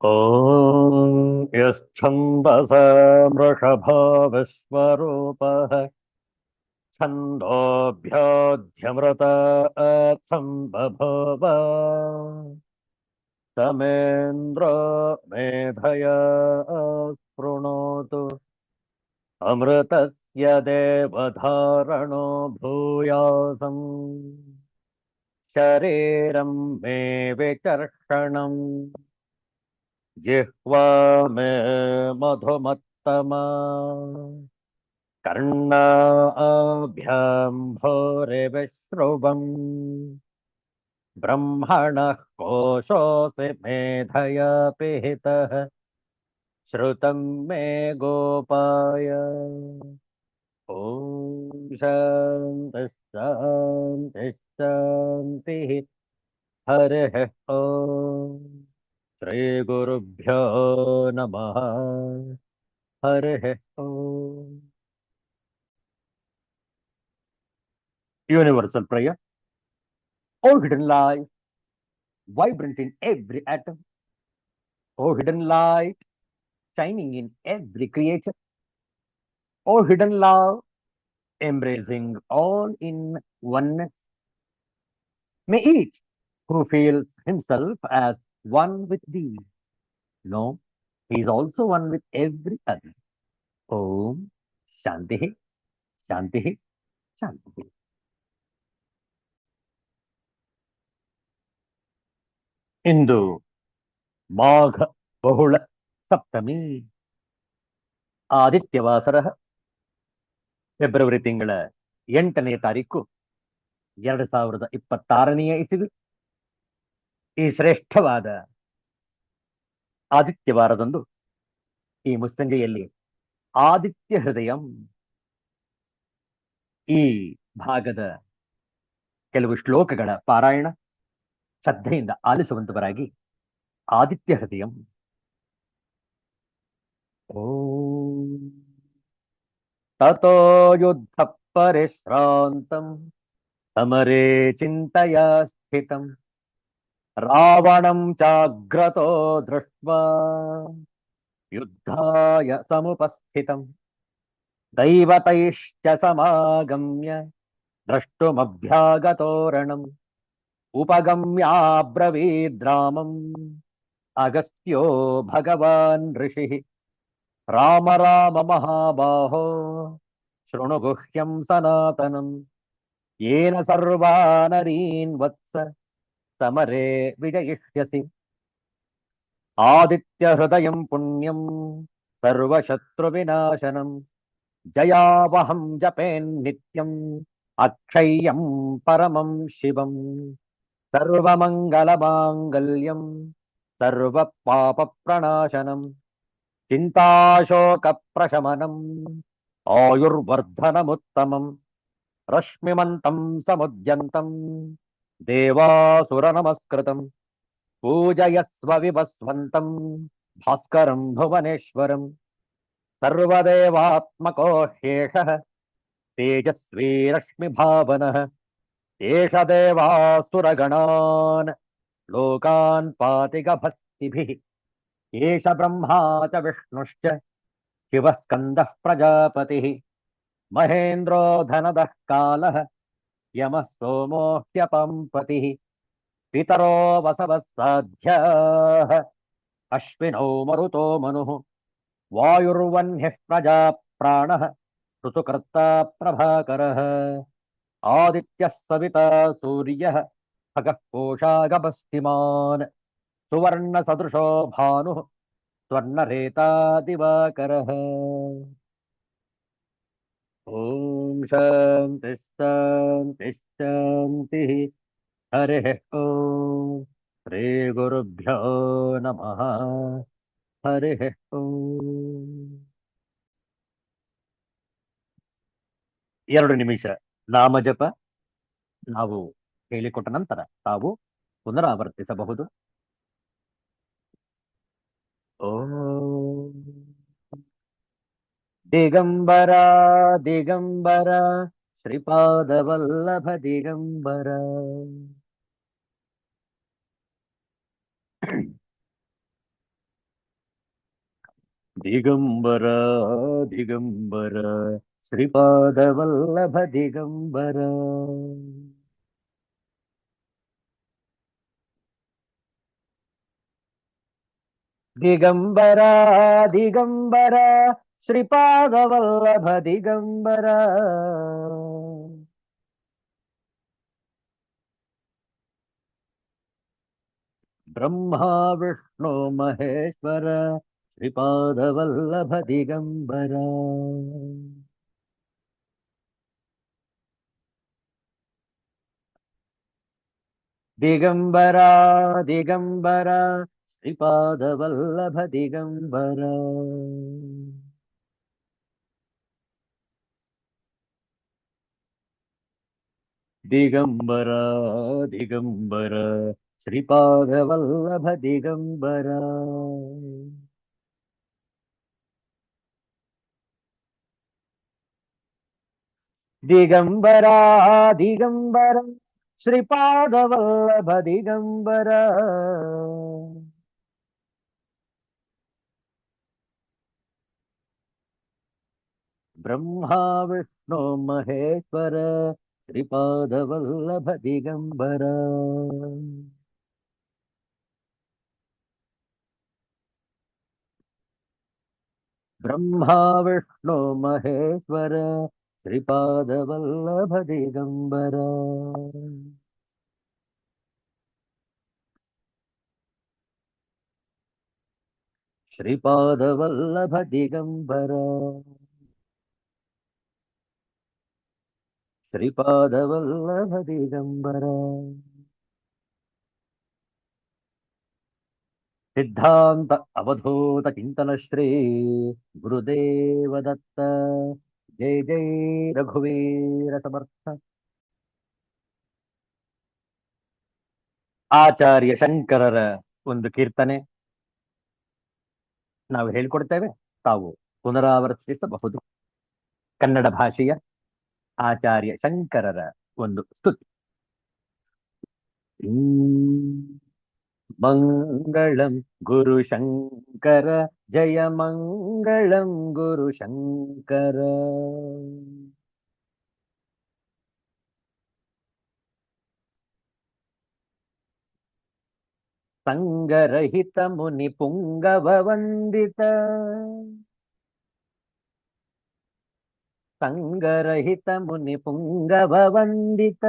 ॐ यश्छन्दसा मृषभो विश्वरूपः छन्दोऽभ्योऽध्यमृतात् तमेन्द्रो मेधया शृणोतु अमृतस्य देवधारणो भूयासम् शरीरं मे विचर्षणम् जिह्वा मे मधुमत्तमा कर्णाभ्यां भूरिविश्रुवम् ब्रह्मणः कोशोऽसि मेधया पिहितः श्रुतं मे गोपाय ॐ शान्तिः शान्तिः शान्तिः हरिः ॐ श्रीगुरुभ्यो नमः हरिः ॐ Universal prayer. O hidden light, vibrant in every atom. O hidden light, shining in every creature. O hidden love, embracing all in oneness. May each who feels himself as one with thee know he is also one with every other. Om Shanti Shanti Shanti. Into Magha ಬಹುಳ Saptami ಆದಿತ್ಯವಾಸರ February ತಿಂಗಳ 8ನೇ ತಾರೀಕು 2026ನೇ ಇಸವಿ. ಈ ಶ್ರೇಷ್ಠವಾದ ಆದಿತ್ಯವಾರದಂದು ಈ ಮುಸ್ಸಂಜೆಯಲ್ಲಿ ಆದಿತ್ಯ ಹೃದಯಂ ಈ ಭಾಗದ ಕೆಲವು ಶ್ಲೋಕಗಳ ಪಾರಾಯಣ ಶ್ರದ್ಧೆಯಿಂದ ಆಲಿಸುವಂತವರಾಗಿ ಆದಿತ್ಯ ಹೃದಯಂ. ಓಂ ತತೋ ಯುದ್ಧ ಪರಿಶ್ರಾಂತಂ ಸಮರೇ ಚಿಂತಯಾ ಸ್ಥಿತಂ ರಾವಣಂ ಚಾಗ್ರತೋ ದೃಷ್ಟ್ವಾ ಯುದ್ಧಾಯ ಸಮುಪಸ್ಥಿತಂ ದೈವತೈಶ್ಚ ಸಮಾಗಮ್ಯ ದ್ರಷ್ಟುಮಭ್ಯಾಗತೋರಣಂ उपगम्याब्रवीद्रामम् अगस्त्यो भगवान् ऋषिः राम राम महाबाहो शृणु गुह्यं सनातनम् येन सर्वानरीन् वत्स समरे विजयिष्यसि आदित्यहृदयं पुण्यं सर्वशत्रुविनाशनम् जयावहं जपेन्नित्यम् अक्षय्यं परमं शिवम् सर्वमङ्गलमाङ्गल्यं सर्वपापप्रणाशनं चिन्ताशोकप्रशमनम् आयुर्वर्धनमुत्तमं रश्मिमन्तं समुद्यन्तं देवासुरनमस्कृतं पूजयस्व विवस्वन्तं भास्करं भुवनेश्वरं सर्वदेवात्मको ह्येषः तेजस्वी रश्मिभावनः एष देवासुरगणान् लोकान् पाति गभस्तिभिः एष ब्रह्मा च विष्णुश्च शिवः स्कन्दः प्रजापतिः महेन्द्रो धनदः कालः यमः सोमो ह्यपम्पतिः पितरो वसवः साध्याः अश्विनौ मरुतो मनुः वायुर्वह्निः प्रजा प्राणः ऋतुकर्ता प्रभाकरः आदित्यः सविता सूर्यः खगः कोशागभस्तिमान् सुवर्णसदृशो भानुः स्वर्णरेता दिवाकरः. ॐ शान्तिः शान्तिः शान्तिः हरिः ॐ श्रीगुरुभ्यो नमः हरिः ॐ. 2 ನಿಮಿಷ ನಾಮಜಪ ನಾವು ಹೇಳಿಕೊಟ್ಟ ನಂತರ ತಾವು ಪುನರಾವರ್ತಿಸಬಹುದು. ಓಂ ದಿಗಂಬರ ದಿಗಂಬರ ಶ್ರೀಪಾದವಲ್ಲಭ ದಿಗಂಬರ ದಿಗಂಬರ ದಿಗಂಬರ ಶ್ರೀಪಾದವಲ್ಲಭ ದಿಗಂಬರ. ದಿಗಂಬರ ದಿಗಂಬರ ಶ್ರೀಪಾದವಲ್ಲಭ ದಿಗಂಬರ. ಬ್ರಹ್ಮ ವಿಷ್ಣು ಮಹೇಶ್ವರ ಶ್ರೀಪಾದವಲ್ಲಭ ದಿಗಂಬರ. ದಿಗಂಬರ ದಿಗಂಬರ ಶ್ರೀಪಾದವಲ್ಲಭ ದಿಗಂಬರ. ದಿಗಂಬರ ದಿಗಂಬರ ಶ್ರೀಪಾದವಲ್ಲಭ ದಿಗಂಬರ. ದಿಗಂಬರ ದಿಗಂಬರ ಶ್ರೀಪಾದವಲ್ಲಭ ದಿಗಂಬರ. ಬ್ರಹ್ಮ ವಿಷ್ಣು ಮಹೇಶ್ವರ ಶ್ರೀಪಾದವಲ್ಲಭ ದಿಗಂಬರ. ಬ್ರಹ್ಮ ವಿಷ್ಣು ಮಹೇಶ್ವರ ಶ್ರೀಪಾದವಲ್ಲಭ ದಿಗಂಬರ. ಶ್ರೀಪಾದವಲ್ಲಭ ದಿಗಂಬರ. ಶ್ರೀಪಾದವಲ್ಲಭ ದಿಗಂಬರ. ಸಿದ್ಧಾಂತ ಅವಧೂತ ಚಿಂತನ ಶ್ರೀ ಗುರುದೇವ ದತ್ತ. ಜೈ ಜೈ ರಘುವೀರ ಸಮರ್ಥ. ಆಚಾರ್ಯ ಶಂಕರರ ಒಂದು ಕೀರ್ತನೆ ನಾವು ಹೇಳಿಕೊಡ್ತೇವೆ, ತಾವು ಪುನರಾವರ್ತಿಸಬಹುದು. ಕನ್ನಡ ಭಾಷೆಯ ಆಚಾರ್ಯ ಶಂಕರರ ಒಂದು ಸ್ತುತಿ. ಮಂಗಳಂ ಗುರು ಶಂಕರ ಜಯ ಮಂಗಳಂ ಗುರು ಶಂಕರ. ಸಂಗರಹಿತ ಮುನಿ ಪುಂಗವ ವಂದಿತ. ಸಂಗರಹಿತ ಮುನಿ ಪುಂಗವ ವಂದಿತ.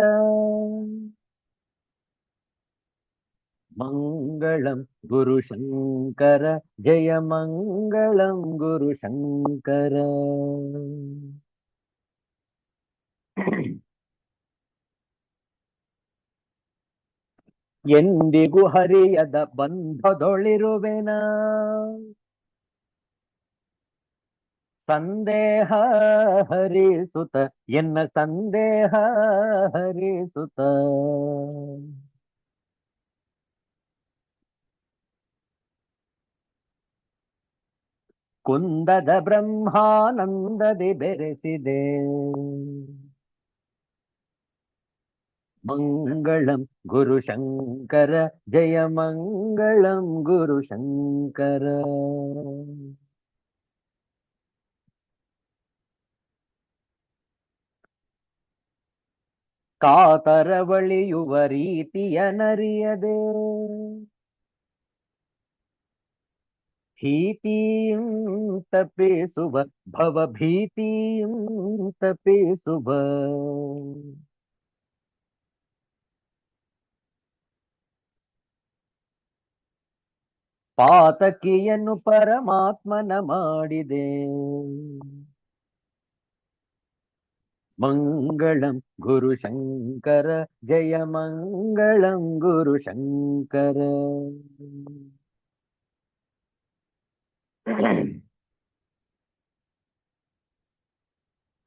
ಮಂಗಳಂ ಗುರು ಶಂಕರ ಜಯ ಮಂಗಳಂ ಗುರು ಶಂಕರ. ಎಂದಿಗೂ ಹರಿಯದ ಬಂಧದೊಳಿರುವೆನ. ಸಂದೇಹ ಹರಿಸುತ್ತ ಎನ್ನ ಸಂದೇಹ ಹರಿಸುತ್ತ. ಕುಂದದ ಬ್ರಹ್ಮಾನಂದದಿ ಬೆರೆಸಿದೆ. ಮಂಗಳಂ ಗುರು ಶಂಕರ ಜಯ ಮಂಗಳಂ ಗುರು ಶಂಕರ. ಕಾತರವಳಿಯುವ ರೀತಿಯ ನರಿಯದೆ. ಭೀತಿಯಂ ತಪ್ಪಿಸುವ ಭವ ಭೀತಿಯಂ ತಪ್ಪಿಸುವ. ಪಾತಕಿಯನ್ನು ಪರಮಾತ್ಮನ ಮಾಡಿದೆ. ಮಂಗಳಂ ಗುರು ಶಂಕರ ಜಯ ಮಂಗಳಂ ಗುರು ಶಂಕರ.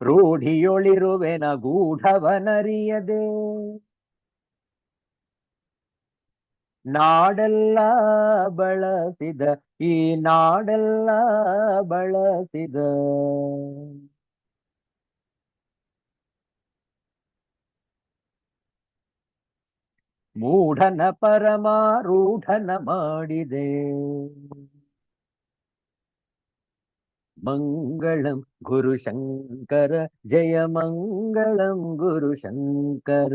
ರೂಢಿಯೊಳಿರುವೆನ ಗೂಢವನರಿಯದೆ. ನಾಡೆಲ್ಲ ಬಳಸಿದ ಈ ನಾಡೆಲ್ಲ ಬಳಸಿದ. ಮೂಢನ ಪರಮಾರೂಢನ ಮಾಡಿದೆ. मङ्गलं गुरुशङ्कर जय मङ्गलं गुरुशङ्कर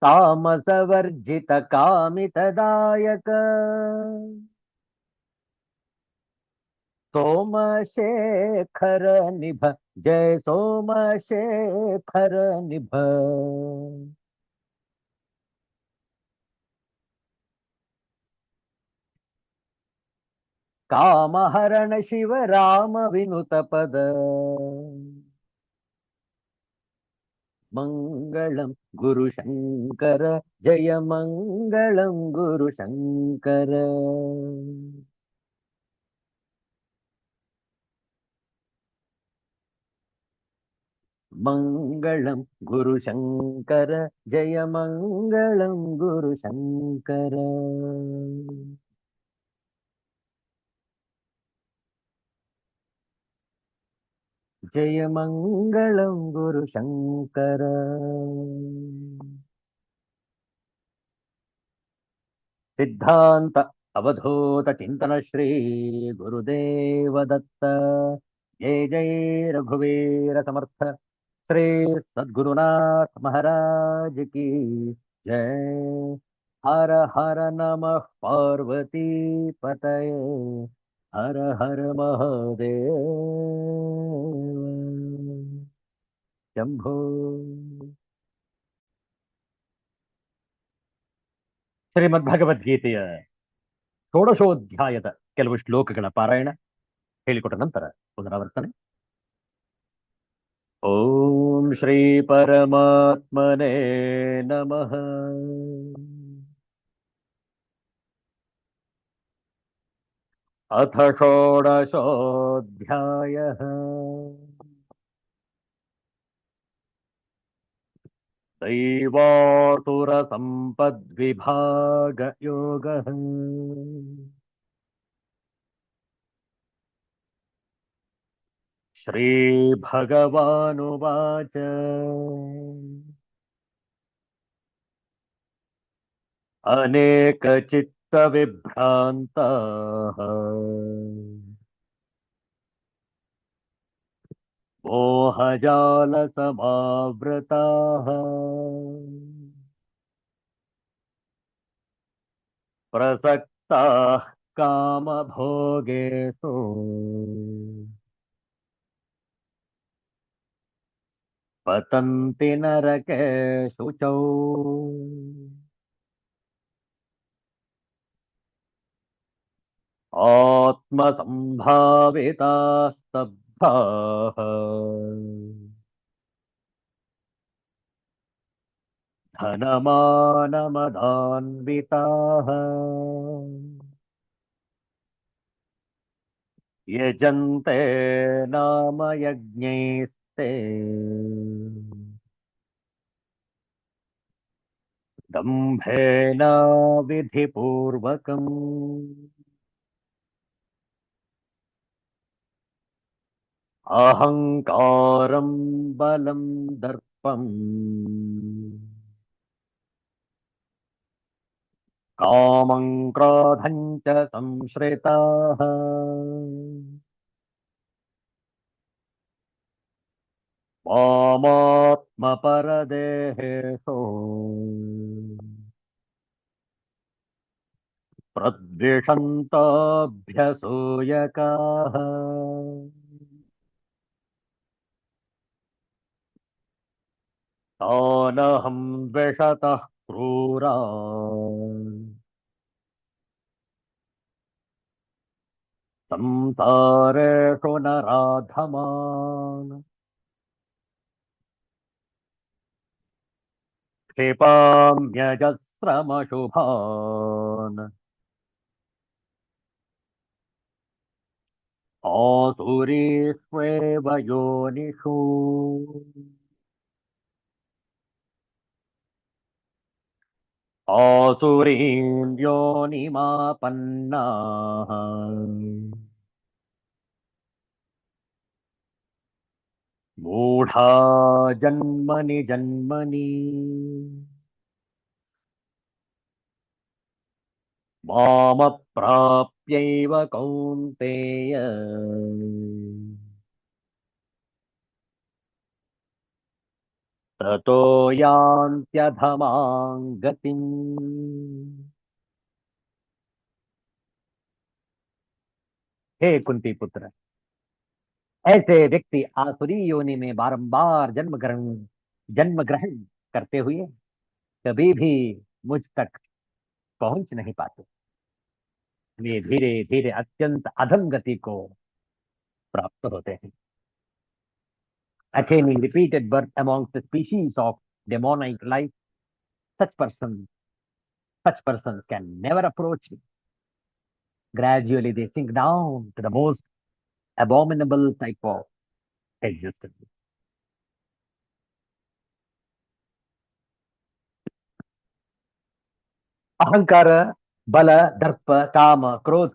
तामसवर्जित कामितदायक सोमशेखर निभ जय सोमशेखर निभ कामहरण शिव राम विनुत पद मङ्गलं गुरुशङ्कर जय मङ्गलं गुरुशङ्कर मङ्गलं गुरुशङ्कर जय मङ्गलं गुरुशङ्कर जय मङ्गलं गुरुशङ्कर सिद्धान्त अवधूत चिंतन श्री गुरुदेव दत्त जय जय रघुवीर समर्थ श्री सद्गुरुनाथ महाराज की जय। हर हर नमः पार्वती पतये हर हर महादेव शंभो। ಶ್ರೀಮದ್ಭಗವದ್ಗೀತೆಯ ಷೋಡಶೋಧ್ಯಾಯದ ಕೆಲವು ಶ್ಲೋಕಗಳ ಪಾರಾಯಣ ಹೇಳಿಕೊಟ್ಟ ನಂತರ ಪುನರಾವರ್ತನೆ. ಓಂ ಶ್ರೀ ಪರಮಾತ್ಮನೇ ನಮಃ. ಅಥ ಷೋಡಶೋಧ್ಯಾಯಃ दैवासुर संपद्विभाग योगः। श्री भगवानुवाच अनेक चित्त विभ्रान्ताः मोहजाल समावृताः प्रसक्ताः कामभोगेषु पतन्ति नरकेषु च। आत्मसम्भाविताः स्तब्धाः धनमानमदान्विताः यजन्ते नाम यज्ञैस्ते दम्भेन विधिपूर्वकम् अहङ्कारं बलं दर्पम् कामं क्रोधं च संश्रिताः मामात्मपरदेहेषु प्रद्विषन्तोऽभ्यसूयकाः तानहं द्विषतः क्रूरान् संसारेषु नराधमान् क्षिपाम्यजस्रमशुभान् आसुरीष्वेव योनिषु आसुरीं योनिमापन्नाः मूढा जन्मनि जन्मनि मामप्राप्यैव कौन्तेय ततो यान्त्यधमां गतिम्। हे कुंती पुत्र, ऐसे व्यक्ति आसुरी योनि में बारंबार जन्म ग्रहण करते हुए कभी भी मुझ तक पहुंच नहीं पाते। वे धीरे धीरे अत्यंत अधम गति को प्राप्त होते हैं। Attaining repeated birth amongst the species of demonic life, such persons, such persons can never approach me. Gradually, they sink down to the most abominable type of existence. ಅಹಂಕಾರ, ಬಲ, ದರ್ಪ, ಕಾಮ, ಕ್ರೋಧ,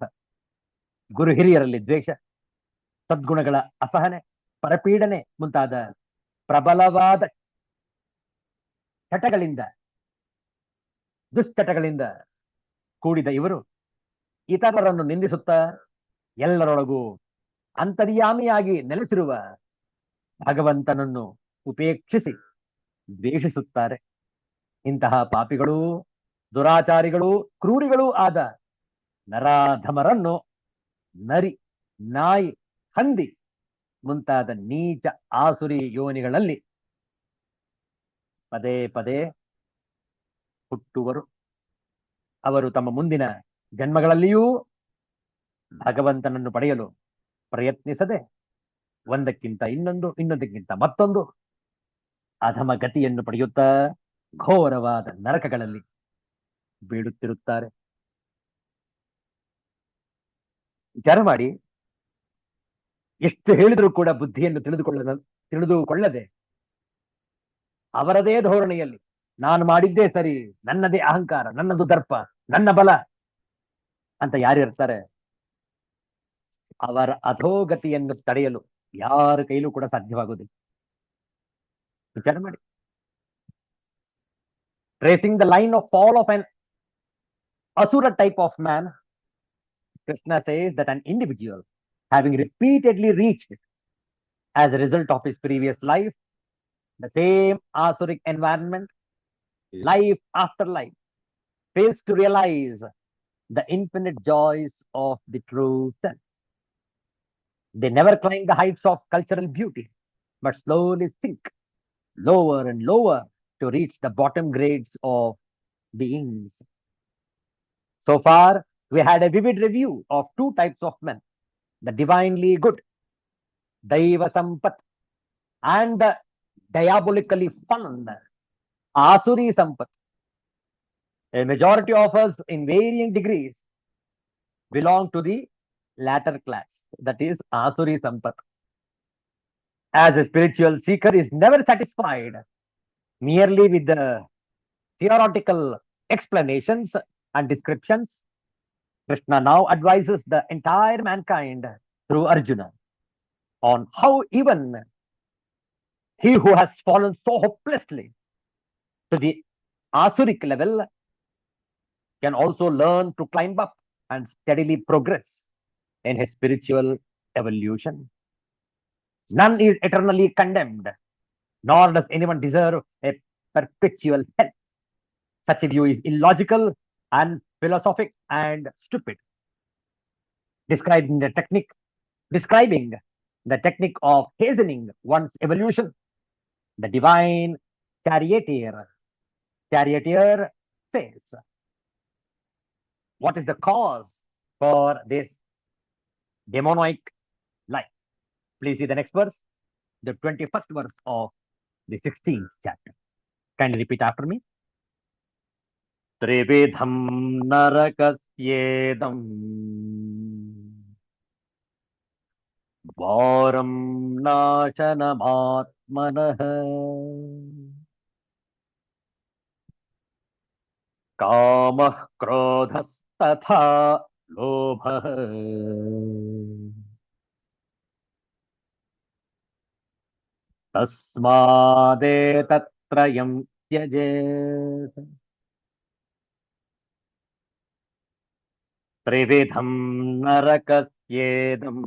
ಗುರು ಹಿರಿಯರಲ್ಲಿ ದ್ವೇಷ, ಸದ್ಗುಣಗಳ ಅಸಹನೆ, ಪರಪೀಡನೆ ಮುಂತಾದ ಪ್ರಬಲವಾದ ಚಟಗಳಿಂದ, ದುಶ್ಚಟಗಳಿಂದ ಕೂಡಿದ ಇವರು ಇತರರನ್ನು ನಿಂದಿಸುತ್ತಾ ಎಲ್ಲರೊಳಗೂ ಅಂತರ್ಯಾಮಿಯಾಗಿ ನೆಲೆಸಿರುವ ಭಗವಂತನನ್ನು ಉಪೇಕ್ಷಿಸಿ ದ್ವೇಷಿಸುತ್ತಾರೆ. ಇಂತಹ ಪಾಪಿಗಳು, ದುರಾಚಾರಿಗಳು, ಕ್ರೂರಿಗಳೂ ಆದ ನರಾಧಮರನ್ನು ನರಿ, ನಾಯಿ, ಹಂದಿ ಮುಂತಾದ ನೀಚ ಆಸುರಿ ಯೋನಿಗಳಲ್ಲಿ ಪದೇ ಪದೇ ಹುಟ್ಟುವರು. ಅವರು ತಮ್ಮ ಮುಂದಿನ ಜನ್ಮಗಳಲ್ಲಿಯೂ ಭಗವಂತನನ್ನು ಪಡೆಯಲು ಪ್ರಯತ್ನಿಸದೆ ಒಂದಕ್ಕಿಂತ ಇನ್ನೊಂದು, ಇನ್ನೊಂದಕ್ಕಿಂತ ಮತ್ತೊಂದು ಅಧಮ ಗತಿಯನ್ನು ಪಡೆಯುತ್ತಾ ಘೋರವಾದ ನರಕಗಳಲ್ಲಿ ಬೀಳುತ್ತಿರುತ್ತಾರೆ. ವಿಚಾರ ಮಾಡಿ, ಎಷ್ಟು ಹೇಳಿದರೂ ಕೂಡ ಬುದ್ಧಿಯನ್ನು ತಿಳಿದುಕೊಳ್ಳದೆ ಅವರದೇ ಧೋರಣೆಯಲ್ಲಿ ನಾನು ಮಾಡಿದ್ದೇ ಸರಿ, ನನ್ನದೇ ಅಹಂಕಾರ, ನನ್ನದು ದರ್ಪ, ನನ್ನ ಬಲ ಅಂತ ಯಾರಿರ್ತಾರೆ ಅವರ ಅಧೋಗತಿಯನ್ನು ತಡೆಯಲು ಯಾರ ಕೈಲೂ ಕೂಡ ಸಾಧ್ಯವಾಗುವುದಿಲ್ಲ. ವಿಚಾರ ಮಾಡಿ. Tracing the line of fall of an asura type of man, Krishna says that an individual having repeatedly reached as a result of his previous life the same asuric environment, life after life, fails to realize the infinite joys of the true self. They never climb the heights of cultural beauty, but slowly sink lower and lower to reach the bottom grades of beings. So far, we had a vivid review of two types of men: the divinely good, Daiva Sampat, and the diabolically fallen, Asuri Sampat. A majority of us, in varying degrees, belong to the latter class, that is Asuri Sampat. As a spiritual seeker is never satisfied merely with the theoretical explanations and descriptions, Krishna now advises the entire mankind through Arjuna on how even he who has fallen so hopelessly to the Asuric level can also learn to climb up and steadily progress in his spiritual evolution. None is eternally condemned, nor does anyone deserve a perpetual hell. Such a view is illogical and philosophic and stupid. Describing the technique of hastening one's evolution, the divine charioteer says, what is the cause for this demonic life? Please see the next verse, the 21st verse of the 16th chapter. Kindly repeat after me. त्रिविधं नरकस्येदम् वारं नाशनमात्मनः कामः क्रोधस्तथा लोभः तस्मादेतत्त्रयं त्यजेत्. ತ್ರಿವಿಧಂ ನರಕಸ್ಯೇದಂ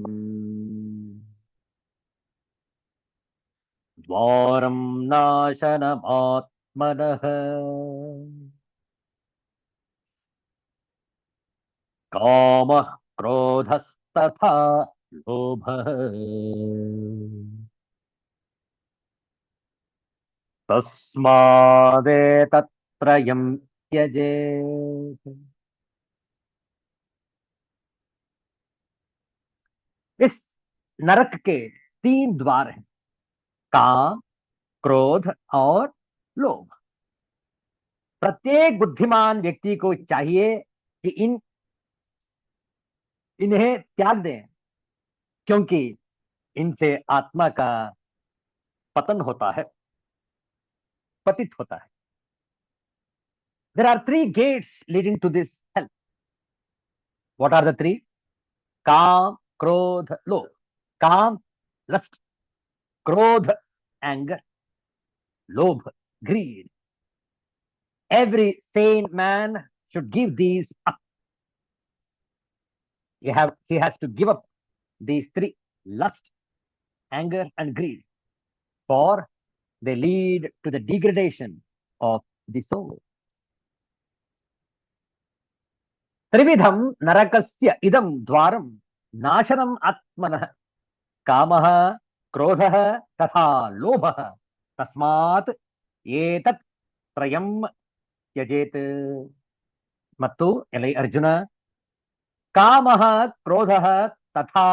ದ್ವಾರಂ ನಾಶನಮಾತ್ಮನಃ ಕಾಮಃ ಕ್ರೋಧಸ್ತಥಾ ಲೋಭಃ तस्मादेतत्त्रयं त्यजेत्। इस नरक के 3 द्वार हैं, काम, क्रोध और लोभ। प्रत्येक बुद्धिमान व्यक्ति को चाहिए कि इन्हें त्याग दें, क्योंकि इनसे आत्मा का पतन होता है, पतित होता है। There are 3 gates leading to this hell. What are the 3? काम, क्रोध, लोभ। काम, lust; क्रोध, anger; lobh, greed. Every sane man should give these up. He has to give up these 3: lust, anger, and greed, for they lead to the degradation of the soul. त्रिविधम नरकस्य इदं द्वारं नाशनम आत्मनः कामः क्रोधः तथा लोभः तस्मात् एतत् त्रयं त्यजेत्। ಮತ್ತು ಎಲೈ ಅರ್ಜುನ, ಕಾಮಃ ಕ್ರೋಧಃ ತಥಾ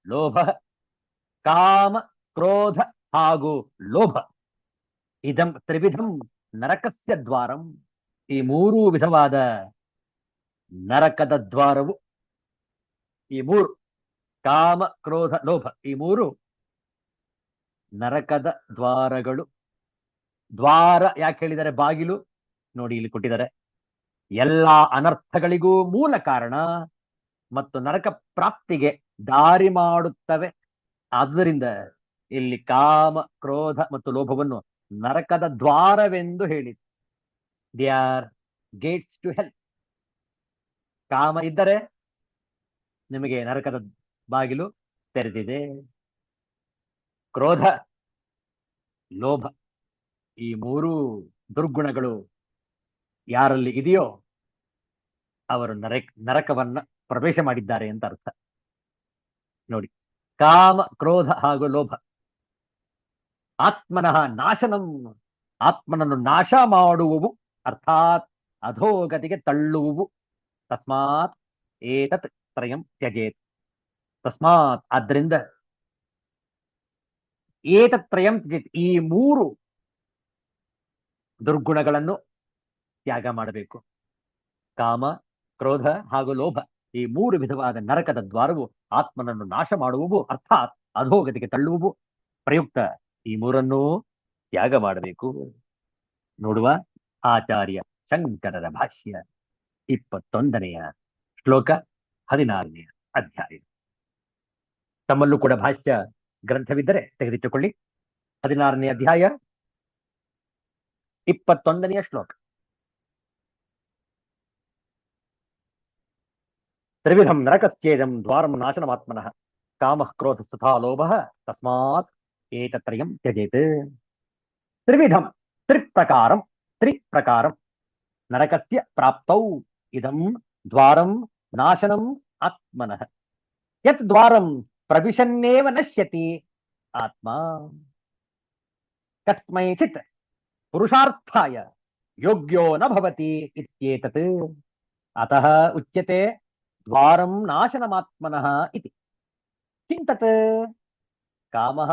ಲೋಭಃ, ಕಾಮ ಕ್ರೋಧ ಹಾಗೂ ಲೋಭ ಇದಂ ತ್ರಿವಿಧಂ ನರಕಸ್ಯ ದ್ವಾರಂ, ಈ 3 ವಿಧವಾದ ನರಕದ ದ್ವಾರವು, ಈ 3 ಕಾಮ ಕ್ರೋಧ ಲೋಭ, ಈ 3 ನರಕದ ದ್ವಾರಗಳು. ದ್ವಾರ ಯಾಕೆ ಹೇಳಿದರೆ ಬಾಗಿಲು ನೋಡಿ ಇಲ್ಲಿ ಕೊಟ್ಟಿದ್ದಾರೆ. ಎಲ್ಲಾ ಅನರ್ಥಗಳಿಗೂ ಮೂಲ ಕಾರಣ ಮತ್ತು ನರಕ ಪ್ರಾಪ್ತಿಗೆ ದಾರಿ ಮಾಡುತ್ತವೆ. ಆದ್ದರಿಂದ ಇಲ್ಲಿ ಕಾಮ ಕ್ರೋಧ ಮತ್ತು ಲೋಭವನ್ನು ನರಕದ ದ್ವಾರವೆಂದು ಹೇಳಿದೆ. They are gates to hell. ಕಾಮ ಇದ್ದರೆ ನಿಮಗೆ ನರಕದ ಬಾಗಿಲು ತೆರೆದಿದೆ. ಕ್ರೋಧ, ಲೋಭ, ಈ 3 ದುರ್ಗುಣಗಳು ಯಾರಲ್ಲಿ ಇದೆಯೋ ಅವರು ನರಕವನ್ನ ಪ್ರವೇಶ ಮಾಡಿದ್ದಾರೆ ಅಂತ ಅರ್ಥ. ನೋಡಿ, ಕಾಮ ಕ್ರೋಧ ಹಾಗೂ ಲೋಭ ಆತ್ಮನಃ ನಾಶನಂ, ಆತ್ಮನನ್ನು ನಾಶ ಮಾಡುವುವು, ಅರ್ಥಾತ್ ಅಧೋಗತಿಗೆ ತಳ್ಳುವುವು. ತಸ್ಮಾತ್ ಏತತ್ ತ್ರಯಂ ತ್ಯಜೇತ್. ತಸ್ಮಾತ್ ಆದ್ದರಿಂದ ಏತತ್ ತ್ರಯಂ ತ್ಯಜೇತ್, ಈ 3 ದುರ್ಗುಣಗಳನ್ನು ತ್ಯಾಗ ಮಾಡಬೇಕು. ಕಾಮ ಕ್ರೋಧ ಹಾಗೂ ಲೋಭ, ಈ 3 ವಿಧವಾದ ನರಕದ ದ್ವಾರವು ಆತ್ಮನನ್ನು ನಾಶ ಮಾಡುವುವು, ಅರ್ಥಾತ್ ಅಧೋಗತಿಗೆ ತಳ್ಳುವುವು. ಪ್ರಯುಕ್ತ ಈ 3 ತ್ಯಾಗ ಮಾಡಬೇಕು. ನೋಡುವ ಆಚಾರ್ಯ ಶಂಕರರ ಭಾಷ್ಯ 21ನೆಯ ಶ್ಲೋಕ 16ನೆಯ ಅಧ್ಯಾಯ. ತಮ್ಮಲ್ಲೂ ಕೂಡ ಭಾಷ್ಯ ಗ್ರಂಥವಿದ್ದರೆ ತೆಗೆದಿಟ್ಟುಕೊಳ್ಳಿ. 16ನೇ ಅಧ್ಯಾಯ 21ನೆಯ ಶ್ಲೋಕ. ತ್ರಿವಿಧಂ ನರಕಸ್ಯೇದಂ ದ್ವಾರಂ ನಾಶನಮಾತ್ಮನಃ ಕಾಮಃ ಕ್ರೋಧಸ್ತಥಾ ಲೋಭಃ ತಸ್ಮಾತ್ ಏತತ್ರಯಂ ತ್ಯಜೇತ್. ತ್ರಿವಿಧಂ, ತ್ರಿಪ್ರಕಾರಂ ನರಕಸ್ಯ ಪ್ರಾಪ್ತೌ ಇದಂ ದ್ವಾರಂ ನಾಶನಂ ಆತ್ಮನಃ. ಯತ್ ದ್ವಾರಂ ಪ್ರವಿಶನ್ನೇವ ನಶ್ಯತಿ ಆತ್ಮ ಕಸ್ಮೈಚಿತ್ ಪುರುಷಾರ್ಥಾಯ ಯೋಗ್ಯೋ ನ ಭವತಿ ಇತ್ಯೇತತ್. ಅತಃ ಉಚ್ಯತೆ ದ್ವಾರಂ ನಾಶನಮಾತ್ಮನಃ ಇತಿ. ಕಿಂ ತತ್? ಕಾಮಃ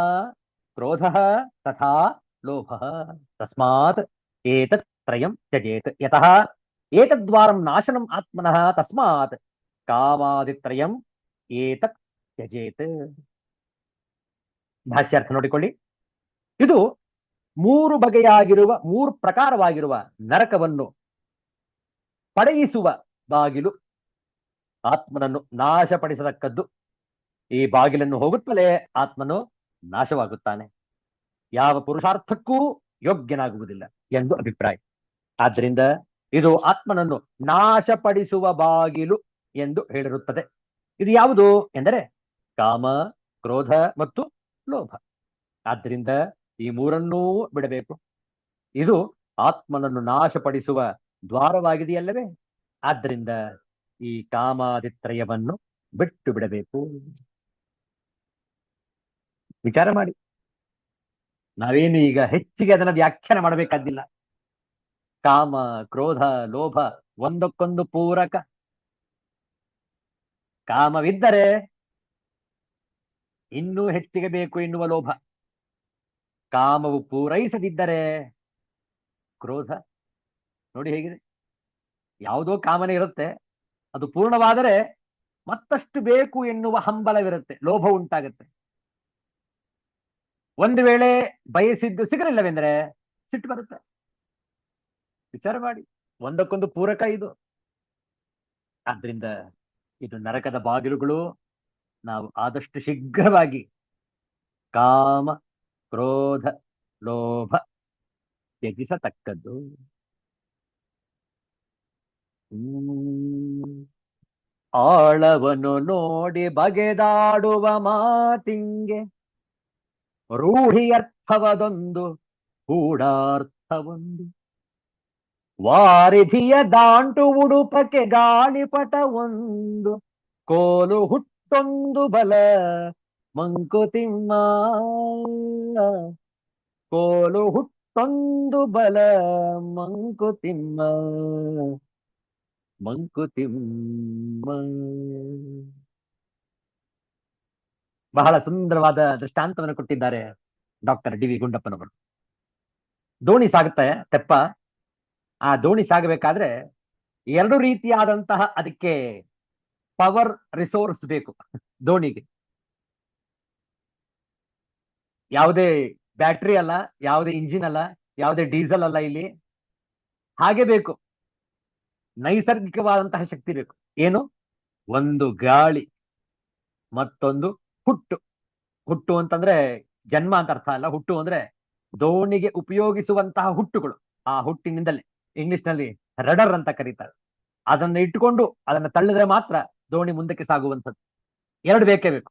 ಕ್ರೋಧಃ ತಥಾ ಲೋಭಃ. ತಸ್ಮಾತ್ ಏತತ್ ತ್ರಯಂ ತ್ಯಜೇತ್. ಯತಃ ಏತದ್ವಾರಂ ನಾಶನಂ ಆತ್ಮನಃ ತಸ್ಮಾತ್ ಕಾಮಾದಿತ್ರಯಂ ಏತತ್ ತ್ಯಜೇತ್. ಭಾಷ್ಯಾರ್ಥ ನೋಡಿಕೊಳ್ಳಿ. ಇದು 3 ಬಗೆಯಾಗಿರುವ, 3 ಪ್ರಕಾರವಾಗಿರುವ ನರಕವನ್ನು ಪಡೆಯಿಸುವ ಬಾಗಿಲು, ಆತ್ಮನನ್ನು ನಾಶಪಡಿಸತಕ್ಕದ್ದು. ಈ ಬಾಗಿಲನ್ನು ಹೋಗುತ್ತಲೇ ಆತ್ಮನು ನಾಶವಾಗುತ್ತಾನೆ, ಯಾವ ಪುರುಷಾರ್ಥಕ್ಕೂ ಯೋಗ್ಯನಾಗುವುದಿಲ್ಲ ಎಂದು ಅಭಿಪ್ರಾಯ. ಆದ್ದರಿಂದ ಇದು ಆತ್ಮನನ್ನು ನಾಶಪಡಿಸುವ ಬಾಗಿಲು ಎಂದು ಹೇಳಿರುತ್ತದೆ. ಇದು ಯಾವುದು ಎಂದರೆ ಕಾಮ, ಕ್ರೋಧ ಮತ್ತು ಲೋಭ. ಆದ್ದರಿಂದ ಈ ಮೂರನ್ನೂ ಬಿಡಬೇಕು. ಇದು ಆತ್ಮನನ್ನು ನಾಶಪಡಿಸುವ ದ್ವಾರವಾಗಿದೆಯಲ್ಲವೇ? ಆದ್ದರಿಂದ ಈ ಕಾಮಾದಿತ್ರಯವನ್ನು ಬಿಟ್ಟು ಬಿಡಬೇಕು. ವಿಚಾರ ಮಾಡಿ. ನಾವೇನು ಈಗ ಹೆಚ್ಚಿಗೆ ಅದನ್ನ ವ್ಯಾಖ್ಯಾನ ಮಾಡಬೇಕಾದ್ದಿಲ್ಲ. ಕಾಮ, ಕ್ರೋಧ, ಲೋಭ ಒಂದಕ್ಕೊಂದು ಪೂರಕ. ಕಾಮವಿದ್ದರೆ ಇನ್ನೂ ಹೆಚ್ಚಿಗೆ ಬೇಕು ಎನ್ನುವ ಲೋಭ. ಕಾಮವು ಪೂರೈಸದಿದ್ದರೆ ಕ್ರೋಧ. ನೋಡಿ ಹೇಗಿದೆ. ಯಾವುದೋ ಕಾಮನೆ ಇರುತ್ತೆ, ಅದು ಪೂರ್ಣವಾದರೆ ಮತ್ತಷ್ಟು ಬೇಕು ಎನ್ನುವ ಹಂಬಲವಿರುತ್ತೆ, ಲೋಭ ಉಂಟಾಗುತ್ತೆ. ಒಂದು ವೇಳೆ ಬಯಸಿದ್ದು ಸಿಗಲಿಲ್ಲವೆಂದ್ರೆ ಸಿಟ್ಟು ಬರುತ್ತೆ. ವಿಚಾರ ಮಾಡಿ. ಒಂದಕ್ಕೊಂದು ಪೂರಕ ಇದು. ಆದ್ರಿಂದ ಇದು ನರಕದ ಬಾಗಿಲುಗಳು. ನಾವು ಆದಷ್ಟು ಶೀಘ್ರವಾಗಿ ಕಾಮ, ಕ್ರೋಧ, ಲೋಭ ತ್ಯಜಿಸತಕ್ಕದ್ದು. ಆಳವನ್ನು ನೋಡಿ ಬಗೆದಾಡುವ ಮಾತಿಂಗೆ ರೂಢಿಯರ್ಥವದೊಂದು, ಗೂಢಾರ್ಥವೊಂದು. ವಾರಿಧಿಯ ದಾಂಟು ಉಡುಪಕ್ಕೆ ಗಾಳಿಪಟ ಒಂದು, ಕೋಲು ಹುಟ್ಟೊಂದು ಬಲ ಮಂಕುತಿಮ್ಮ. ಕೋಲು ಹುಟ್ಟೊಂದು ಬಲ ಮಂಕುತಿಮ್ಮ, ಮಂಕುತಿಮ್ಮ. ಬಹಳ ಸುಂದರವಾದ ದೃಷ್ಟಾಂತವನ್ನು ಕೊಟ್ಟಿದ್ದಾರೆ ಡಾಕ್ಟರ್ ಡಿ ವಿ ಗುಂಡಪ್ಪನವರು. ದೋಣಿ ಸಾಗುತ್ತೆ ತೆಪ್ಪ. ಆ ದೋಣಿ ಸಾಗಬೇಕಾದ್ರೆ ಎರಡು ರೀತಿಯಾದಂತಹ ಅದಕ್ಕೆ ಪವರ್ ರಿಸೋರ್ಸ್ ಬೇಕು ದೋಣಿಗೆ. ಯಾವುದೇ ಬ್ಯಾಟ್ರಿ ಅಲ್ಲ, ಯಾವುದೇ ಇಂಜಿನ್ ಅಲ್ಲ, ಯಾವುದೇ ಡೀಸೆಲ್ ಅಲ್ಲ. ಇಲ್ಲಿ ಹಾಗೆ ಬೇಕು, ನೈಸರ್ಗಿಕವಾದಂತಹ ಶಕ್ತಿ ಬೇಕು. ಏನು? ಒಂದು ಗಾಳಿ, ಮತ್ತೊಂದು ಹುಟ್ಟು. ಹುಟ್ಟು ಅಂತಂದ್ರೆ ಜನ್ಮ ಅಂತ ಅರ್ಥ ಅಲ್ಲ. ಹುಟ್ಟು ಅಂದ್ರೆ ದೋಣಿಗೆ ಉಪಯೋಗಿಸುವಂತಹ ಹುಟ್ಟುಗಳು. ಆ ಹುಟ್ಟಿನಿಂದಲೇ ಇಂಗ್ಲಿಷ್ ನಲ್ಲಿ ರಡರ್ ಅಂತ ಕರೀತಾರೆ. ಅದನ್ನ ಇಟ್ಟುಕೊಂಡು ಅದನ್ನ ತಳ್ಳಿದ್ರೆ ಮಾತ್ರ ದೋಣಿ ಮುಂದಕ್ಕೆ ಸಾಗುವಂಥದ್ದು. ಎರಡು ಬೇಕೇ ಬೇಕು.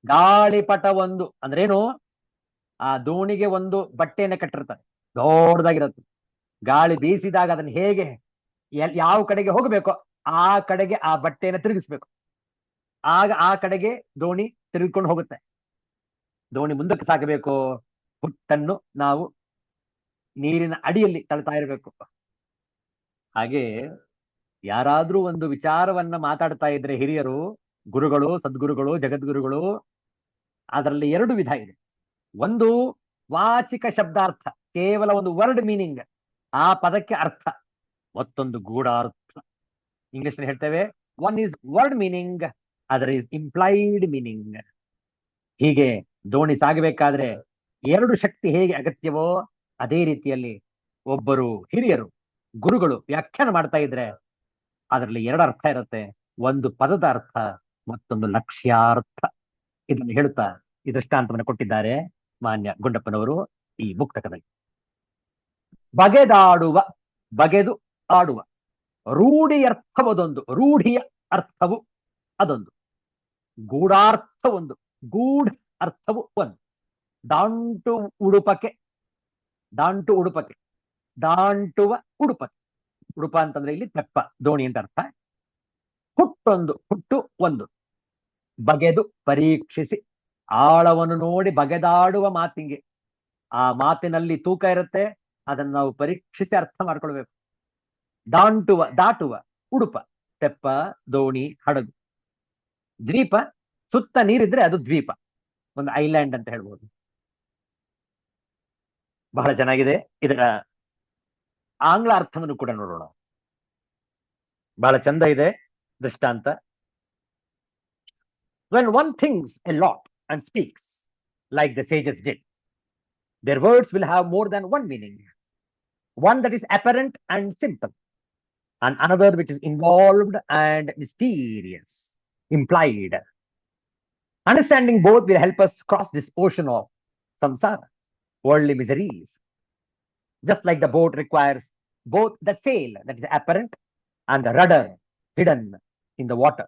ಗಾಳಿಪಟ ಒಂದು ಅಂದ್ರೇನು? ಆ ದೋಣಿಗೆ ಒಂದು ಬಟ್ಟೆಯನ್ನ ಕಟ್ಟಿರ್ತಾರೆ, ದೊಡ್ಡದಾಗಿರುತ್ತೆ. ಗಾಳಿ ಬೀಸಿದಾಗ ಅದನ್ನ ಹೇಗೆ ಯಾವ ಕಡೆಗೆ ಹೋಗಬೇಕೋ ಆ ಕಡೆಗೆ ಆ ಬಟ್ಟೆಯನ್ನು ತಿರುಗಿಸ್ಬೇಕು. ಆಗ ಆ ಕಡೆಗೆ ದೋಣಿ ತಿರುಗಿಕೊಂಡು ಹೋಗುತ್ತೆ. ದೋಣಿ ಮುಂದಕ್ಕೆ ಸಾಗಬೇಕು. ಹುಟ್ಟನ್ನು ನಾವು ನೀರಿನ ಅಡಿಯಲ್ಲಿ ತಳ್ತಾ ಇರಬೇಕು. ಹಾಗೆ ಯಾರಾದ್ರೂ ಒಂದು ವಿಚಾರವನ್ನ ಮಾತಾಡ್ತಾ ಇದ್ರೆ ಹಿರಿಯರು, ಗುರುಗಳು, ಸದ್ಗುರುಗಳು, ಜಗದ್ಗುರುಗಳು, ಅದರಲ್ಲಿ ಎರಡು ವಿಧ ಇದೆ. ಒಂದು ವಾಚಿಕ ಶಬ್ದಾರ್ಥ, ಕೇವಲ ಒಂದು ವರ್ಡ್ ಮೀನಿಂಗ್, ಆ ಪದಕ್ಕೆ ಅರ್ಥ. ಮತ್ತೊಂದು ಗೂಢಾರ್ಥ. ಇಂಗ್ಲಿಷ್ ಹೇಳ್ತೇವೆ one is word meaning, other is implied meaning. ಹೀಗೆ ದೋಣಿ ಸಾಗಬೇಕಾದ್ರೆ ಎರಡು ಶಕ್ತಿ ಹೇಗೆ ಅಗತ್ಯವೋ ಅದೇ ರೀತಿಯಲ್ಲಿ ಒಬ್ಬರು ಹಿರಿಯರು, ಗುರುಗಳು ವ್ಯಾಖ್ಯಾನ ಮಾಡ್ತಾ ಇದ್ರೆ ಅದರಲ್ಲಿ ಎರಡು ಅರ್ಥ ಇರುತ್ತೆ. ಒಂದು ಪದದ ಅರ್ಥ, ಮತ್ತೊಂದು ಲಕ್ಷ್ಯಾರ್ಥ. ಇದನ್ನು ಹೇಳುತ್ತಾ ಈ ದೃಷ್ಟಾಂತವನ್ನು ಕೊಟ್ಟಿದ್ದಾರೆ ಮಾನ್ಯ ಗುಂಡಪ್ಪನವರು ಈ ಮುಕ್ತಕದಲ್ಲಿ. ಬಗೆದಾಡುವ, ಬಗೆದು ಆಡುವ. ರೂಢಿಯರ್ಥವದೊಂದು, ರೂಢಿಯ ಅರ್ಥವು ಅದೊಂದು. ಗೂಢಾರ್ಥ ಒಂದು, ಗೂಢ ಅರ್ಥವು ಒಂದು. ದಾಂಟು ಉಡುಪಕ್ಕೆ, ದಾಂಟು ಉಡುಪಕ್ಕೆ, ದಾಂಟುವ ಉಡುಪಕ್ಕೆ. ಉಡುಪ ಅಂತಂದ್ರೆ ಇಲ್ಲಿ ತೆಪ್ಪ, ದೋಣಿ ಅಂತ ಅರ್ಥ. ಹುಟ್ಟೊಂದು, ಹುಟ್ಟು ಒಂದು. ಬಗೆದು ಪರೀಕ್ಷಿಸಿ, ಆಳವನ್ನು ನೋಡಿ ಬಗೆದಾಡುವ ಮಾತಿಂಗೆ. ಆ ಮಾತಿನಲ್ಲಿ ತೂಕ ಇರುತ್ತೆ, ಅದನ್ನು ನಾವು ಪರೀಕ್ಷಿಸಿ ಅರ್ಥ ಮಾಡ್ಕೊಳ್ಬೇಕು. ದಾಂಟುವ, ದಾಟುವ. ಉಡುಪ, ತೆಪ್ಪ, ದೋಣಿ, ಹಡಗು. ದ್ವೀಪ, ಸುತ್ತ ನೀರಿದ್ರೆ ಅದು ದ್ವೀಪ, ಒಂದು ಐಲ್ಯಾಂಡ್ ಅಂತ ಹೇಳ್ಬೋದು. ಬಹಳ ಚೆನ್ನಾಗಿದೆ. ಇದರ ಆಂಗ್ಲ ಅರ್ಥವನ್ನು ಕೂಡ ನೋಡೋಣ. ಬಹಳ ಚಂದ ಇದೆ ದೃಷ್ಟಾಂತ. When one thinks a lot and speaks like the sages did, their words will have more than one meaning. One that is apparent and simple, and another which is involved and mysterious, implied. Understanding both will help us cross this ocean of samsara, worldly miseries. Just like the boat requires both the sail that is apparent and the rudder hidden in the water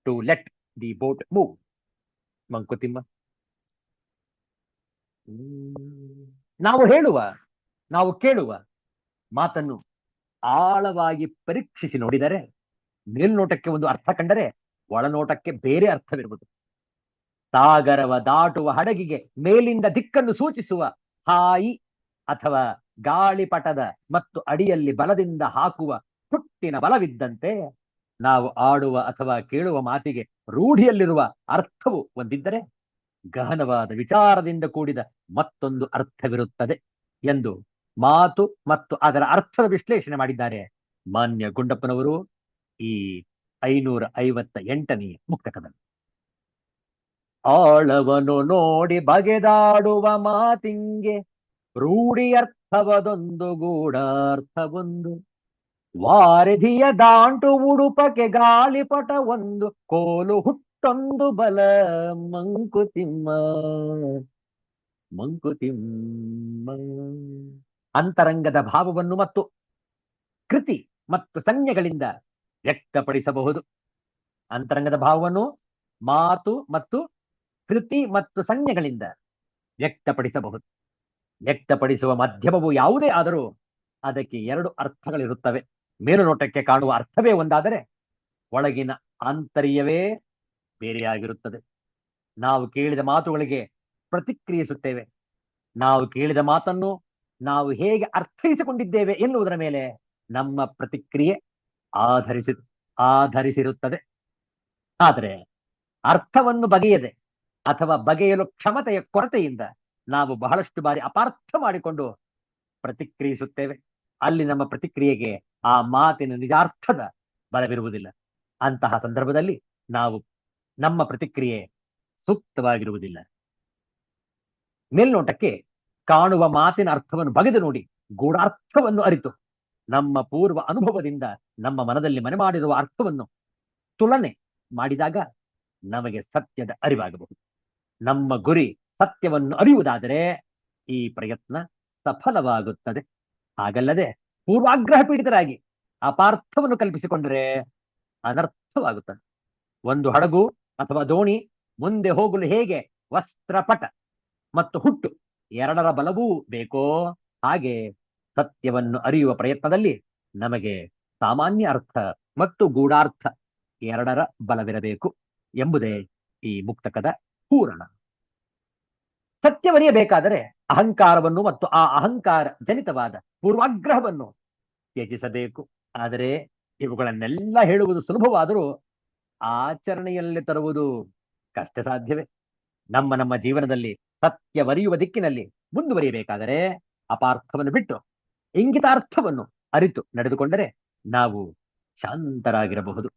to let the boat move. Mankutimma. ನಾವು ಹೇಳುವ, ನಾವು ಕೇಳುವ ಮಾತನ್ನು ಆಳವಾಗಿ ಪರೀಕ್ಷಿಸಿ ನೋಡಿದರೆ ಮೇಲ್ನೋಟಕ್ಕೆ ಒಂದು ಅರ್ಥ ಕಂಡರೆ ಒಳನೋಟಕ್ಕೆ ಬೇರೆ ಅರ್ಥವಿರುವುದು. ಸಾಗರವ ದಾಟುವ ಹಡಗಿಗೆ ಮೇಲಿಂದ ದಿಕ್ಕನ್ನು ಸೂಚಿಸುವ ಹಾಯಿ ಅಥವಾ ಗಾಳಿಪಟದ ಮತ್ತು ಅಡಿಯಲ್ಲಿ ಬಲದಿಂದ ಹಾಕುವ ಹುಟ್ಟಿನ ಬಲವಿದ್ದಂತೆ ನಾವು ಆಡುವ ಅಥವಾ ಕೇಳುವ ಮಾತಿಗೆ ರೂಢಿಯಲ್ಲಿರುವ ಅರ್ಥವು ಒಂದಿದ್ದರೆ ಗಹನವಾದ ವಿಚಾರದಿಂದ ಕೂಡಿದ ಮತ್ತೊಂದು ಅರ್ಥವಿರುತ್ತದೆ ಎಂದು ಮಾತು ಮತ್ತು ಅದರ ಅರ್ಥದ ವಿಶ್ಲೇಷಣೆ ಮಾಡಿದ್ದಾರೆ ಮಾನ್ಯ ಗುಂಡಪ್ಪನವರು ಈ 558ನೇ ಮುಕ್ತಕದಲ್ಲಿ. ಆಳವನು ನೋಡಿ ಬಗೆದಾಡುವ ಮಾತಿಂಗೆ ರೂಢಿಯರ್ಥವದೊಂದು ಗೂಢಾರ್ಥವೊಂದು, ವಾರಿಧಿಯ ದಾಂಟು ಉಡುಪಕ್ಕೆ ಗಾಳಿಪಟ ಒಂದು, ಕೋಲು ಹುಟ್ಟೊಂದು ಬಲ ಮಂಕುತಿಮ್ಮ. ಮಂಕುತಿಮ್ಮ ಅಂತರಂಗದ ಭಾವವನ್ನು ಮತ್ತು ಕೃತಿ ಮತ್ತು ಸಂಜ್ಞೆಗಳಿಂದ ವ್ಯಕ್ತಪಡಿಸಬಹುದು. ಅಂತರಂಗದ ಭಾವವನ್ನು ಮಾತು ಮತ್ತು ಕೃತಿ ಮತ್ತು ಸಂಜ್ಞೆಗಳಿಂದ ವ್ಯಕ್ತಪಡಿಸಬಹುದು. ವ್ಯಕ್ತಪಡಿಸುವ ಮಾಧ್ಯಮವು ಯಾವುದೇ ಆದರೂ ಅದಕ್ಕೆ ಎರಡು ಅರ್ಥಗಳಿರುತ್ತವೆ. ಮೇಲುನೋಟಕ್ಕೆ ಕಾಣುವ ಅರ್ಥವೇ ಒಂದಾದರೆ ಒಳಗಿನ ಆಂತರ್ಯವೇ ಬೇರೆಯಾಗಿರುತ್ತದೆ. ನಾವು ಕೇಳಿದ ಮಾತುಗಳಿಗೆ ಪ್ರತಿಕ್ರಿಯಿಸುತ್ತೇವೆ. ನಾವು ಕೇಳಿದ ಮಾತನ್ನು ನಾವು ಹೇಗೆ ಅರ್ಥೈಸಿಕೊಂಡಿದ್ದೇವೆ ಎನ್ನುವುದರ ಮೇಲೆ ನಮ್ಮ ಪ್ರತಿಕ್ರಿಯೆ ಆಧರಿಸಿರುತ್ತದೆ. ಆದರೆ ಅರ್ಥವನ್ನು ಬಗೆಯದೆ ಅಥವಾ ಬಗೆಯಲು ಕ್ಷಮತೆಯ ಕೊರತೆಯಿಂದ ನಾವು ಬಹಳಷ್ಟು ಬಾರಿ ಅಪಾರ್ಥ ಮಾಡಿಕೊಂಡು ಪ್ರತಿಕ್ರಿಯಿಸುತ್ತೇವೆ. ಅಲ್ಲಿ ನಮ್ಮ ಪ್ರತಿಕ್ರಿಯೆಗೆ ಆ ಮಾತಿನ ನಿಜಾರ್ಥದ ಬಲವಿರುವುದಿಲ್ಲ. ಅಂತಹ ಸಂದರ್ಭದಲ್ಲಿ ನಮ್ಮ ಪ್ರತಿಕ್ರಿಯೆ ಸೂಕ್ತವಾಗಿರುವುದಿಲ್ಲ. ಮೇಲ್ನೋಟಕ್ಕೆ ಕಾಣುವ ಮಾತಿನ ಅರ್ಥವನ್ನು ಬಗೆದು ನೋಡಿ ಗೂಢಾರ್ಥವನ್ನು ಅರಿತು ನಮ್ಮ ಪೂರ್ವ ಅನುಭವದಿಂದ ನಮ್ಮ ಮನದಲ್ಲಿ ಮನೆ ಮಾಡಿರುವ ಅರ್ಥವನ್ನು ತುಲನೆ ಮಾಡಿದಾಗ ನಮಗೆ ಸತ್ಯದ ಅರಿವಾಗಬಹುದು. ನಮ್ಮ ಗುರಿ ಸತ್ಯವನ್ನು ಅರಿಯುವುದಾದರೆ ಈ ಪ್ರಯತ್ನ ಸಫಲವಾಗುತ್ತದೆ. ಹಾಗಲ್ಲದೆ ಪೂರ್ವಾಗ್ರಹ ಪೀಡಿತರಾಗಿ ಅಪಾರ್ಥವನ್ನು ಕಲ್ಪಿಸಿಕೊಂಡರೆ ಅನರ್ಥವಾಗುತ್ತದೆ. ಒಂದು ಹಡಗು ಅಥವಾ ದೋಣಿ ಮುಂದೆ ಹೋಗಲು ಹೇಗೆ ವಸ್ತ್ರಪಟ ಮತ್ತು ಹುಟ್ಟು ಎರಡರ ಬಲವೂ ಬೇಕೋ ಹಾಗೆ ಸತ್ಯವನ್ನು ಅರಿಯುವ ಪ್ರಯತ್ನದಲ್ಲಿ ನಮಗೆ ಸಾಮಾನ್ಯ ಅರ್ಥ ಮತ್ತು ಗೂಢಾರ್ಥ ಎರಡರ ಬಲವಿರಬೇಕು ಎಂಬುದೇ ಈ ಮುಕ್ತಕದ ಪೂರಣ. ಸತ್ಯವರಿಯಬೇಕಾದರೆ ಅಹಂಕಾರವನ್ನು ಮತ್ತು ಆ ಅಹಂಕಾರ ಜನಿತವಾದ ಪೂರ್ವಾಗ್ರಹವನ್ನು ತ್ಯಜಿಸಬೇಕು. ಆದರೆ ಇವುಗಳನ್ನೆಲ್ಲ ಹೇಳುವುದು ಸುಲಭವಾದರೂ ಆಚರಣೆಯಲ್ಲಿ ತರುವುದು ಕಷ್ಟ ಸಾಧ್ಯವೇ. ನಮ್ಮ ಜೀವನದಲ್ಲಿ ಸತ್ಯವರಿಯುವ ದಿಕ್ಕಿನಲ್ಲಿ ಮುಂದುವರಿಯಬೇಕಾದರೆ ಅಪಾರ್ಥವನ್ನು ಬಿಟ್ಟು ಇಂಗಿತಾರ್ಥವನ್ನು ಅರಿತು ನಡೆದುಕೊಂಡರೆ ನಾವು ಶಾಂತರಾಗಿರಬಹುದು.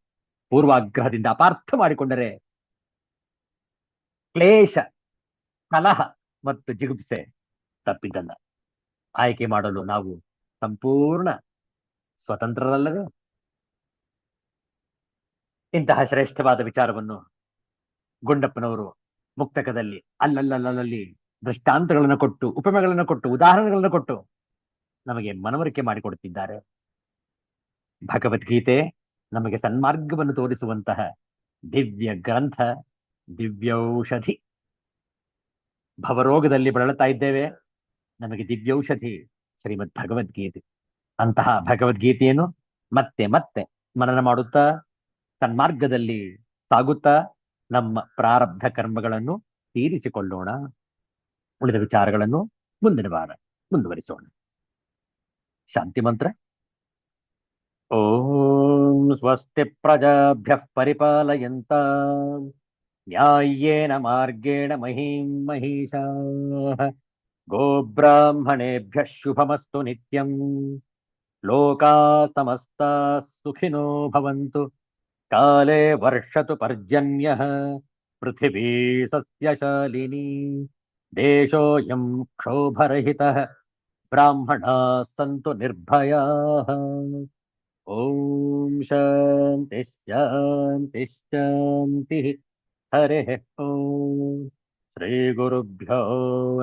ಪೂರ್ವಾಗ್ರಹದಿಂದ ಅಪಾರ್ಥ ಮಾಡಿಕೊಂಡರೆ ಕ್ಲೇಶ, ಕಲಹ ಮತ್ತು ಜಿಗುಪ್ಸೆ ತಪ್ಪಿದ್ದಲ್ಲ. ಆಯ್ಕೆ ಮಾಡಲು ನಾವು ಸಂಪೂರ್ಣ ಸ್ವತಂತ್ರರಲ್ಲವೇ? ಇಂತಹ ಶ್ರೇಷ್ಠವಾದ ವಿಚಾರವನ್ನು ಗುಂಡಪ್ಪನವರು ಮುಕ್ತಕದಲ್ಲಿ ಅಲ್ಲಲ್ಲಿ ದೃಷ್ಟಾಂತಗಳನ್ನು ಕೊಟ್ಟು, ಉಪಮೆಗಳನ್ನು ಕೊಟ್ಟು, ಉದಾಹರಣೆಗಳನ್ನು ಕೊಟ್ಟು ನಮಗೆ ಮನವರಿಕೆ ಮಾಡಿಕೊಡುತ್ತಿದ್ದಾರೆ. ಭಗವದ್ಗೀತೆ ನಮಗೆ ಸನ್ಮಾರ್ಗವನ್ನು ತೋರಿಸುವಂತಹ ದಿವ್ಯ ಗ್ರಂಥ, ದಿವ್ಯೌಷಧಿ. ಭವರೋಗದಲ್ಲಿ ಬಳಲುತ್ತಾ ಇದ್ದೇವೆ, ನಮಗೆ ದಿವ್ಯೌಷಧಿ ಶ್ರೀಮದ್ ಭಗವದ್ಗೀತೆ. ಅಂತಹ ಭಗವದ್ಗೀತೆಯನ್ನು ಮತ್ತೆ ಮತ್ತೆ ಮನನ ಮಾಡುತ್ತಾ ಸನ್ಮಾರ್ಗದಲ್ಲಿ ಸಾಗುತ್ತಾ ನಮ್ಮ ಪ್ರಾರಬ್ಧ ಕರ್ಮಗಳನ್ನು ತೀರಿಸಿಕೊಳ್ಳೋಣ. ಉಳಿದ ವಿಚಾರಗಳನ್ನು ಮುಂದಿನ ವಾರ ಮುಂದುವರಿಸೋಣ. ಶಾಂತಿ ಮಂತ್ರ. ಓಂ ಸ್ವಸ್ತಿ ಪ್ರಜಾಭ್ಯಃ ಪರಿಪಾಲಯಂತಾಂ ನ್ಯಾಯೇನ ಮಾರ್ಗೇಣ ಮಹೀಂ ಮಹೀಷಾಃ. ಗೋಬ್ರಾಹ್ಮಣೇಭ್ಯಃ ಶುಭಮಸ್ತು ನಿತ್ಯಂ. ಲೋಕಾಃ ಸಮಸ್ತಾಃ ಸುಖಿನೋ ಭವಂತು. ಕಾಲೇ ವರ್ಷತು ಪರ್ಜನ್ಯಃ. ಪೃಥಿವೀ ಸಸ್ಯಶಾಲಿನಿ. ದೇಶೋऽಯಂ ಕ್ಷೋಭರಹಿತಃ. ಬ್ರಾಹ್ಮಣಾಃ ಸಂತು ನಿರ್ಭಯಾಃ. ಓಂ ಶಾಂತಿ ಶಾಂತಿ ಶಾಂತಿ. ಹರಿಃ ಓಂ. ಶ್ರೀ ಗುರುಭ್ಯೋ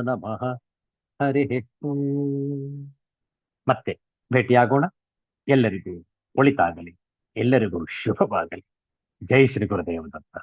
ನಮಃ. ಹರಿಃ ಓಂ. ಮತ್ತೆ ಭೇಟಿಯಾಗೋಣ. ಎಲ್ಲರಿಗೂ ಒಳಿತಾಗಲಿ. ಎಲ್ಲರಿಗೂ ಶುಭವಾಗಲಿ. ಜೈ ಶ್ರೀ ಗುರುದೇವ ದತ್ತ.